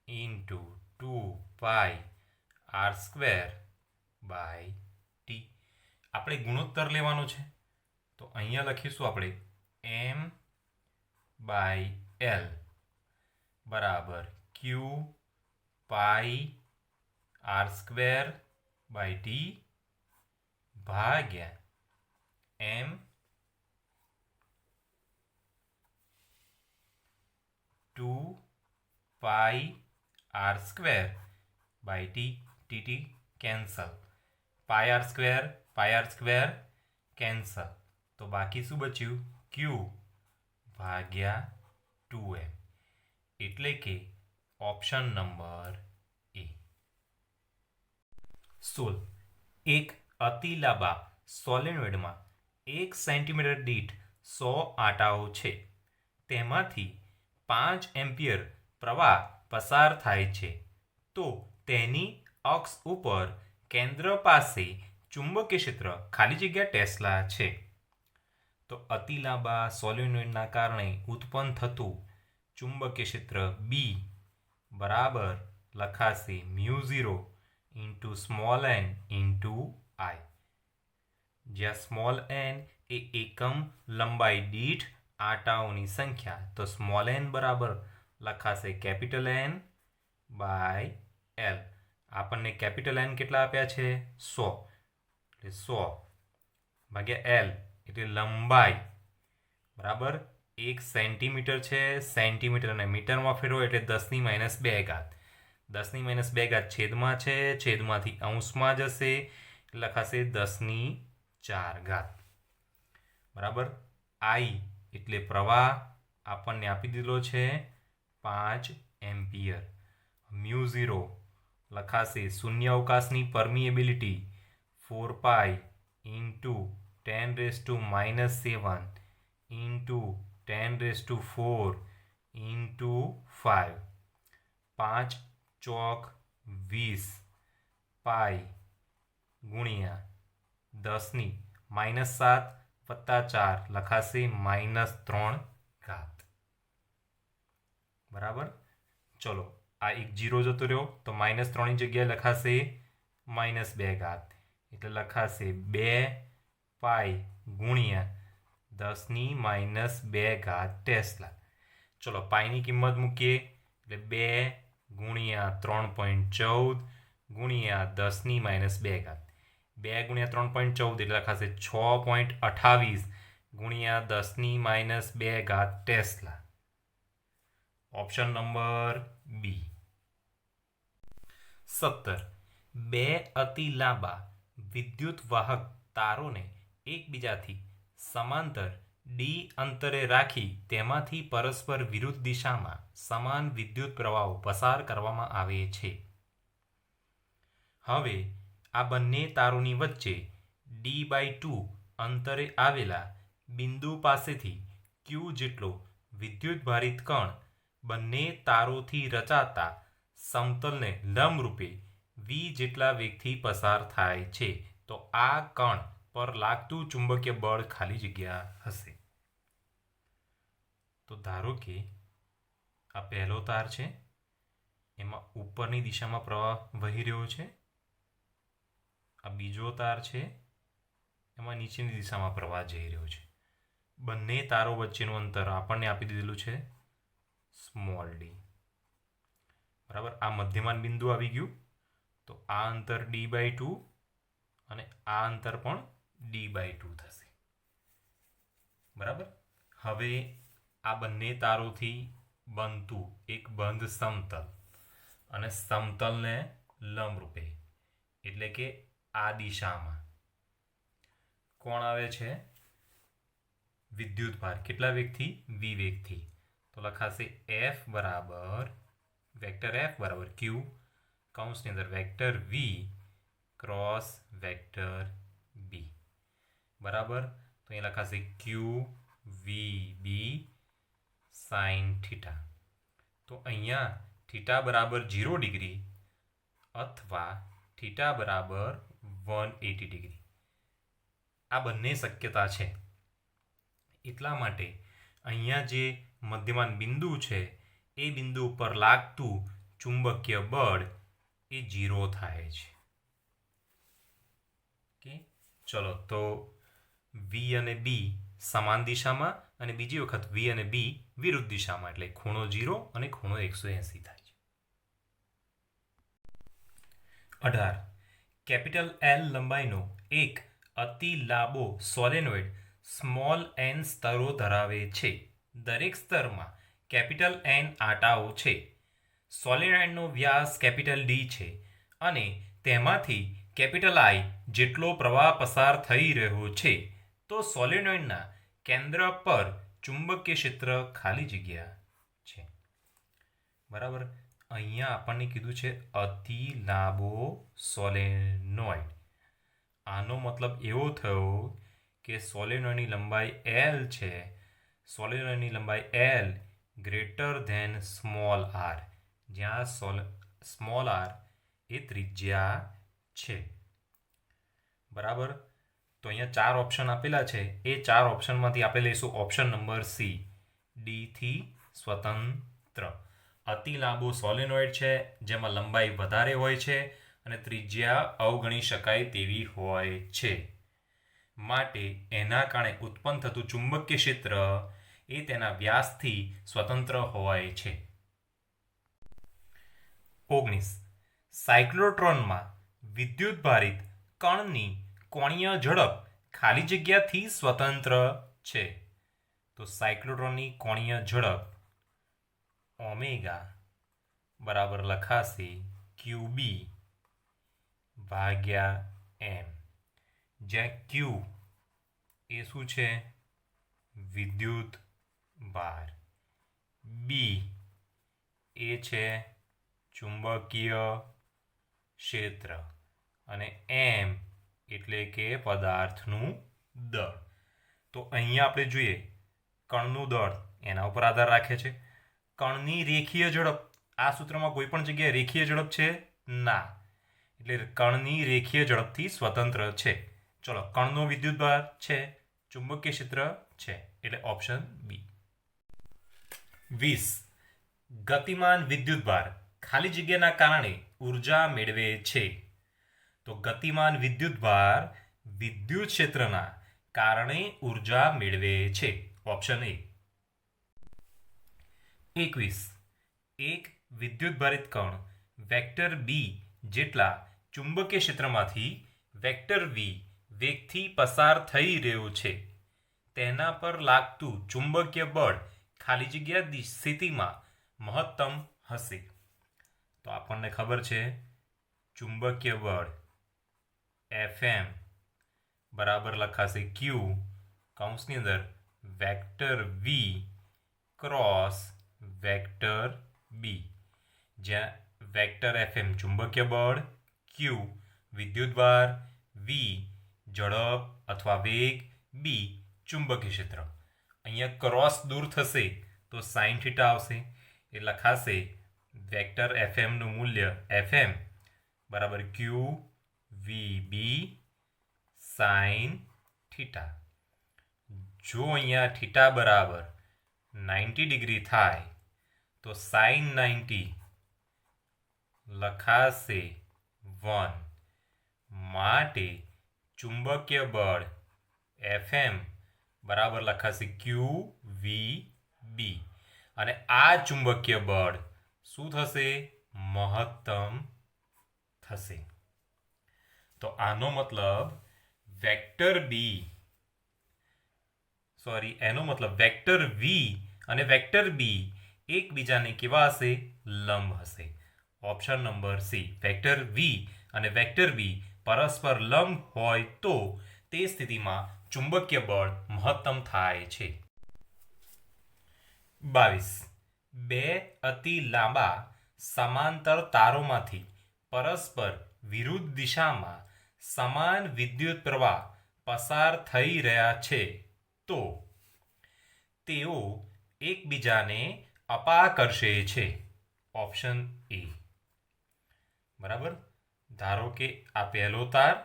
ઇન્ટુ 2πr²/t. આપણે ગુણોત્તર લેવાનો છે, તો અહીંયા લખીશું આપણે એમ બાય એલ બરાબર ક્યુ પાઈ r²/t ભાગ્યા એમ 2πr²/t. ટી કેન્સલ, પાઈ r² કેન્સલ. તો બાકી શું બચ્યું? ક્યુ ભાગ્યા 2m. એટલે કે ઓપ્શન નંબર એ. 16. એક અતિ લાંબા સોલેનોઇડમાં 1 સેન્ટીમીટર દીઠ 100 આંટાઓ છે. તેમાંથી 5 એમ્પિયર પ્રવાહ પસાર થાય છે. તો તેની અક્ષ ઉપર કેન્દ્ર પાસે ચુંબકીય ક્ષેત્ર ખાલી જગ્યા ટેસ્લા છે. તો અતિ લાંબા સોલેનોઇડના કારણે ઉત્પન્ન થતું ચુંબકીય ક્ષેત્ર બી બરાબર લખાશે μ0 into small N into I, જ્યાં સ્મોલ એન એ એકમ લંબાઈ દીઠ આંટાઓની સંખ્યા. તો સ્મોલ એન બરાબર લખાશે કેપિટલ એન બાય એલ. આપણને કેપિટલ એન કેટલા આપ્યા છે? 100. એટલે 100 ભાગ્યા એલ એટલે લંબાઈ બરાબર 1 સેન્ટીમીટર છે. સેન્ટીમીટર અને મીટરમાં ફેરવો એટલે 10⁻². 10⁻² છેદમાં છે, છેદમાંથી અંશમાં જશે લખાશે 10⁴. બરાબર. આઈ એટલે પ્રવાહ આપણને આપી દીધો છે 5 એમ્પિયર. μ0 લખાશે શૂન્ય અવકાશની પરમિએબિલિટી 4π ઇન્ટુ 10⁻⁻7 ઇન્ટુ 10⁴ ઇન્ટુ 5. 5 ચોક 20 પાઈ ગુણ્યા 10⁻7 વત્તા 4 લખાશે -3. બરાબર. ચલો આ એક 0 જતો રહ્યો, તો -3ની જગ્યાએ લખાશે -2. એટલે લખાશે 2 પાઈ ગુણ્યા 10⁻² ટેસ્લા. ચલો પાઈની કિંમત મૂકીએ એટલે 2 ગુણ્યા 3.14 ગુણ્યા 10⁻². 2 ગુણ્યા 3.14 એટલે લખાશે 6.28 ગુણ્યા 10⁻² ટેસ્લા. ઓપ્શન નંબર બી. 17. બે અતિ લાંબા વિદ્યુત વાહક તારોને એકબીજાથી સમાંતર ડી અંતરે રાખી તેમાંથી પરસ્પર વિરુદ્ધ દિશામાં સમાન વિદ્યુત પ્રવાહો પસાર કરવામાં આવે છે. હવે આ બંને તારોની વચ્ચે D/2 અંતરે આવેલા બિંદુ પાસેથી Q જેટલો વિદ્યુતભારિત કણ બંને તારોથી રચાતા સમતલને લંબરૂપે V જેટલા વેગથી પસાર થાય છે. તો આ કણ પર લાગતું ચુંબકીય બળ ખાલી જગ્યા હશે. તો ધારો કે આ પહેલો તાર છે, એમાં ઉપરની દિશામાં પ્રવાહ વહી રહ્યો છે. આ બીજો તાર છે, એમાં નીચેની દિશામાં પ્રવાહ જઈ રહ્યો છે. બંને તારો વચ્ચેનું અંતર આપણને આપી દીધેલું છે સ્મોલ ડી. બરાબર, આ મધ્યમાન બિંદુ આવી ગયું. તો આ અંતર D/2 અને આ અંતર પણ D/2 થશે. બરાબર, હવે આ બંને તારોથી બનતું એક બંધ સમતલ અને સમતલને લંબરૂપે એટલે કે આ દિશામાં કોણ આવે છે? વિદ્યુતભાર. કેટલા વેગથી? V વેગથી. તો લખાશે F બરાબર વેક્ટર F બરાબર Q કૌંસની અંદર vector V cross vector B. બરાબર, તો અહીં લખાશે QVB સાઇન થીટા. તો અહીંયા થીટા બરાબર 0 ડિગ્રી અથવા થીટા બરાબર 180 ડિગ્રી. આ બંને શક્યતા છે. એટલા માટે અહીંયા જે મધ્યમાન બિંદુ છે એ બિંદુ ઉપર લાગતું ચુંબકીય બળ એ 0 થાય છે. ઓકે, ચલો તો V અને B સમાન દિશામાં અને બીજી વખત V અને B વિરુદ્ધ દિશામાં, એટલે ખૂણો 0 અને ખૂણો 180 થાય છે. 18. કેપિટલ L લંબાઈનો એક અતિ લાંબો સોલેનોઇડ સ્મોલ n સ્તરો ધરાવે છે. દરેક સ્તરમાં કેપિટલ N આંટાઓ છે. સોલેનોઇડનો વ્યાસ કેપિટલ D છે અને તેમાંથી કેપિટલ I જેટલો પ્રવાહ પસાર થઈ રહ્યો છે. તો સોલેનોઇડના કેન્દ્ર પર ચુંબકીય ક્ષેત્ર ખાલી જગ્યા છે. બરાબર, અહીંયા આપણને કીધું છે અતિ લાંબો સોલેનોઇડ. આનો મતલબ એવો થયો કે સોલેનોઇડની લંબાઈ L છે. સોલેનોઇડની લંબાઈ L greater than small r, જ્યાં સ્મોલ r એ ત્રિજ્યા છે. બરાબર, તો અહીંયા 4 ઓપ્શન આપેલા છે. એ 4 ઓપ્શનમાંથી આપણે લઈશું ઓપ્શન નંબર C, ડી થી સ્વતંત્ર. અતિ લાંબો સોલેનોઇડ છે જેમાં લંબાઈ વધારે હોય છે અને ત્રિજ્યા અવગણી શકાય તેવી હોય છે. માટે એના કારણે ઉત્પન્ન થતું ચુંબકીય ક્ષેત્ર એ તેના વ્યાસથી સ્વતંત્ર હોય છે. 19. સાયક્લોટ્રોનમાં વિદ્યુતભારિત કણની કોણીય ઝડપ ખાલી જગ્યાથી સ્વતંત્ર છે. તો સાયક્લોટ્રોનની કોણીય ઝડપ ઓમેગા બરાબર લખાશે QB ભાગ્યા M, જ્યાં Q એ શું છે? વિદ્યુત ભાર. B એ છે ચુંબકીય ક્ષેત્ર અને M એટલે કે પદાર્થનું દળ. તો અહીંયા આપણે જોઈએ કણનું દળ એના ઉપર આધાર રાખે છે. કણની રેખીય ઝડપ, આ સૂત્રમાં કોઈ પણ જગ્યાએ રેખીય ઝડપ છે ના, એટલે કણની રેખીય ઝડપથી સ્વતંત્ર છે. ચલો, કણનો વિદ્યુતભાર છે, ચુંબકીય ક્ષેત્ર છે, એટલે ઓપ્શન બી. 20. ગતિમાન વિદ્યુતભાર ખાલી જગ્યાના કારણે ઉર્જા મેળવે છે. તો ગતિમાન વિદ્યુતભાર વિદ્યુત ક્ષેત્રના કારણે ઉર્જા મેળવે છે. Option A. 21. એક વિદ્યુતભારિત કણ વેક્ટર બી જેટલા ચુંબકીય ક્ષેત્રમાંથી વેક્ટર વી વેગથી પસાર થઈ રહ્યો છે. તેના પર લાગતું ચુંબકીય બળ ખાલી જગ્યા સ્થિતિમાં મહત્તમ હશે. તો આપણને ખબર છે ચુંબકીય બળ Fm બરાબર લખાશે Q કૌંસની અંદર vector V cross vector B, જ્યાં વેક્ટર Fm ચુંબકીય બળ, Q વિદ્યુતભાર, V ઝડપ અથવા વેગ, B ચુંબકીય ક્ષેત્ર. અહીંયા ક્રોસ દૂર થશે તો સાઇન થીટા આવશે. એ લખાશે વેક્ટર Fm નું મૂલ્ય Fm બરાબર Q VB સાઇન થીટા. જો અહીંયા થીટા બરાબર 90 ડિગ્રી થાય તો સાઇન 90 લખાશે 1. માટે ચુંબકીય બળ Fm બરાબર લખાશે QVB અને આ ચુંબકીય બળ શું થશે? મહત્તમ થશે. તો આનો મતલબ એનો મતલબ વેક્ટર V અને વેક્ટર B એકબીજાને કેવા હશે? લંબ હશે. Option number C, vector V અને વેક્ટર B પરસ્પર લંબ હોય તો તે સ્થિતિમાં ચુંબકીય બળ મહત્તમ થાય છે. 22. બે અતિ લાંબા સમાંતર તારોમાંથી પરસ્પર વિરુદ્ધ દિશામાં સમાન વિદ્યુત પ્રવાહ પસાર થઈ રહ્યા છે તો તેઓ એકબીજાને અપાકર્ષે છે. Option A. બરાબર. ધારો કે આ પહેલો તાર,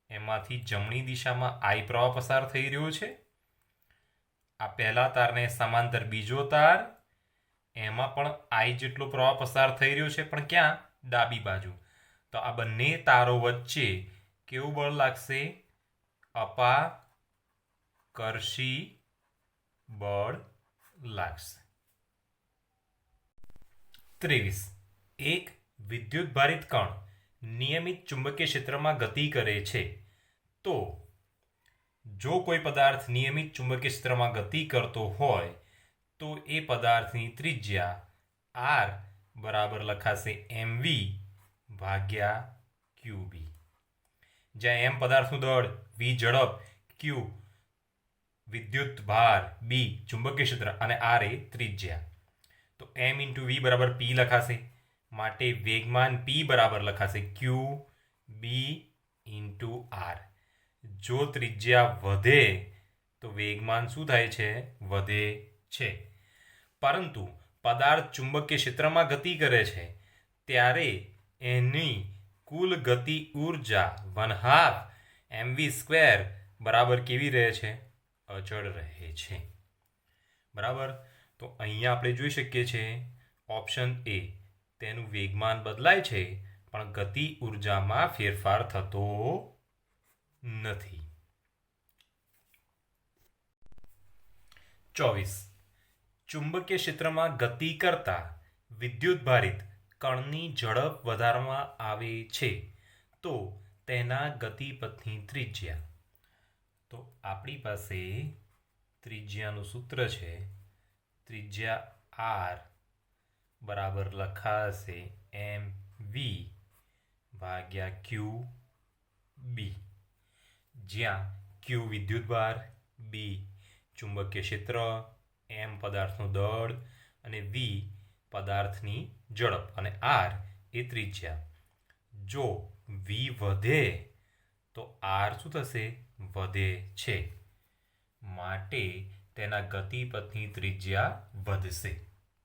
એમાંથી જમણી દિશામાં I પ્રવાહ પસાર થઈ રહ્યો છે. આ પહેલા તારને સમાંતર બીજો તાર, એમાં પણ I જેટલો પ્રવાહ પસાર થઈ રહ્યો છે, પણ ક્યાં? ડાબી બાજુ. તો આ બંને તારો વચ્ચે કેવું બળ લાગશે? અપાકર્ષી બળ લાગશે. 23. એક વિદ્યુતભારિત કણ નિયમિત ચુંબકીય ક્ષેત્રમાં ગતિ કરે છે તો જો કોઈ પદાર્થ નિયમિત ચુંબકીય ક્ષેત્રમાં ગતિ કરતો હોય તો એ પદાર્થની ત્રિજ્યા R બરાબર લખાશે mv ભાગ્યા qb. જ્યાં m પદાર્થનું દળ, v ઝડપ, q વિદ્યુત ભાર, b ચુંબકીય ક્ષેત્ર અને r એ ત્રિજ્યા. તો m × v બરાબર p લખાશે. માટે વેગમાન p બરાબર લખાશે q b × r. જો ત્રિજ્યા વધે તો વેગમાન શું થાય છે? વધે છે. પરંતુ પદાર્થ ચુંબકીય ક્ષેત્રમાં ગતિ કરે છે ત્યારે એની કુલ ગતિ ઉર્જા 1/2 mv² બરાબર કેવી રહે છે? અચળ રહે છે. બરાબર. તો અહીંયા આપણે જોઈ શકીએ છીએ ઓપ્શન એ, તેનું વેગમાન બદલાય છે પણ ગતિ ઉર્જામાં ફેરફાર થતો નથી. 24. ચુંબકીય ક્ષેત્રમાં ગતિ કરતા વિદ્યુતભારિત કણની ઝડપ વધારવામાં આવે છે તો તેના ગતિપથની ત્રિજ્યા. તો આપણી પાસે ત્રિજ્યાનું સૂત્ર છે, ત્રિજ્યા R બરાબર લખાશે mv ભાગ્યા qb, જ્યાં q વિદ્યુતભાર, b ચુંબકીય ક્ષેત્ર, m પદાર્થનું દળ અને v પદાર્થની ઝડપ અને r એ ત્રિજ્યા. જો v વધે તો r શું થશે? વધે છે. માટે તેના ગતિપથની ત્રિજ્યા વધશે.